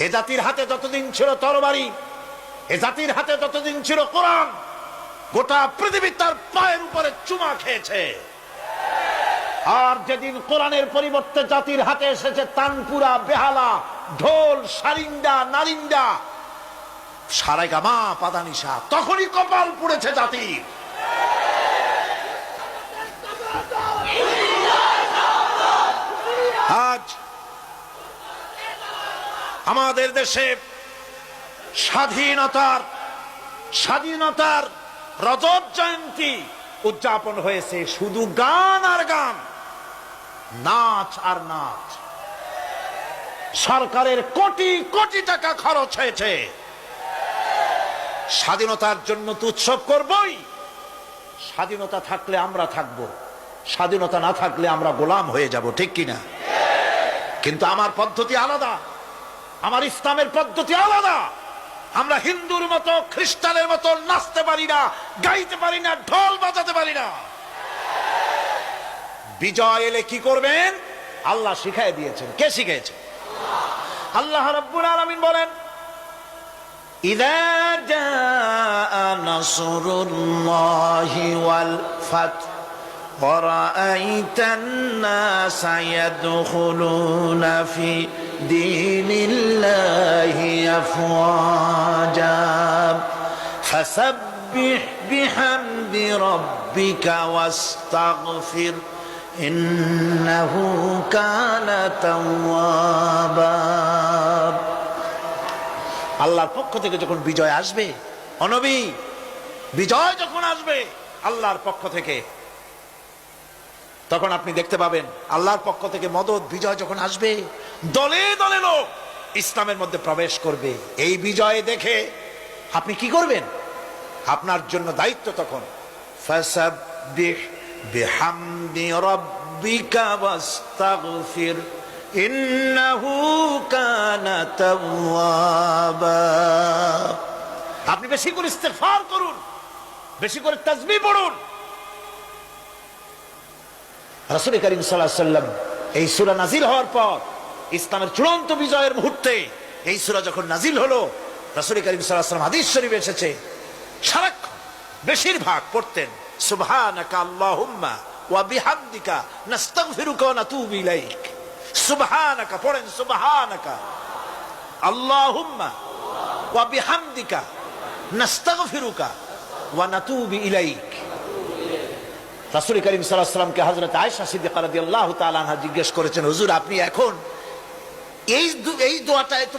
এ জাতির হাতে যতদিন ছিল তরবারি, এ জাতির হাতে যতদিন ছিল কোরআন, গোটা পৃথিবী তার পায়ের উপরে চুমা খেয়েছে। আর যেদিন কোরআনের পরিবর্তে জাতির হাতে এসেছে তানপুরা, বেহালা, ঢোল, সারিন্দা, নারিন্দা, সারেগামা, পাদানিসা, তখনই কপাল পুড়েছে জাতির। আজ আমাদের দেশে স্বাধীনতার রজত জয়ন্তী উদযাপন হয়েছে, শুধু গান আর গান, নাচ আর নাচ। সরকারের কোটি কোটি টাকা খরচ হয়েছে। স্বাধীনতার জন্য তো উৎসব করবই। স্বাধীনতা থাকলে আমরা থাকব, স্বাধীনতা না থাকলে আমরা গোলাম হয়ে যাব, ঠিক কিনা? কিন্তু আমার পদ্ধতি আলাদা, আমার ইসলামের পদ্ধতি আলাদা। আমরা হিন্দুর মতো, খ্রিস্টানের মতো নাচতে পারি না, গাইতে পারি না, ঢোল বাজাতে পারি না। বিজয় এলে কি করবেন আল্লাহ শিখাই দিয়েছেন। কে শিখিয়েছে? আল্লাহ রাব্বুল আলামিন বলেন, ইযা জাআ নাসরুল্লাহি ওয়াল ফাত ওয়া রাআইতান নাসা ইয়াদখুলুনা ফি দীনিল্লাহি আফওয়াজা ফাসাব্বিহ বিহামদি রাব্বিকা ওয়াস্তাগফির ইন্নাহু কানা তাওয়াবা। আল্লাহর পক্ষ থেকে যখন বিজয় আসবে, ও নবী, বিজয় যখন আসবে আল্লাহর পক্ষ থেকে, তখন আপনি দেখতে পাবেন আল্লাহর পক্ষ থেকে মদদ, বিজয় যখন আসবে, দলে দলে লোক ইসলামের মধ্যে প্রবেশ করবে। এই বিজয় দেখে আপনি কি করবেন? আপনার জন্য দায়িত্ব তখন ফাসাব্বিহ বিহামদি রাব্বিকা ওয়াস্তাগফির ইন্নাহু কানা তাওয়াবা। আপনি বেশি করে ইস্তেগফার করুন, বেশি করে তাসবিহ পড়ুন। রাসূল করিম সাল্লাল্লাহু আলাইহি ওয়াসাল্লাম এই সূরা নাজিল হওয়ার পর, ইসলামের চূড়ান্ত বিজয়ের মুহূর্তে এই সূরা যখন নাজিল হলো, রাসূল করিম সাল্লাল্লাহু আলাইহি ওয়াসাল্লাম, হাদিস শরীফে এসেছে, সারাক্ষণ বেশিরভাগ পড়তেন সুবহানাকা আল্লাহুম্মা ওয়া বিহামদিকা নাস্তাগফিরুকা ওয়া নাতুবু ইলাইক। সুবহানাকা পড়েন, সুবহানাকা আল্লাহুম্মা ওয়া বিহামদিকা নাস্তাগফিরুকা ওয়া নাতুবু ইলাইক। রাসূল করিম সাল্লাল্লাহু আলাইহি ওয়াসাল্লামকে হযরত আয়েশা সিদ্দিকা রাদিয়াল্লাহু তাআলা আনহা জিজ্ঞেস করেছেন, হুজুর আপনি এখন এই দোয়াটা এত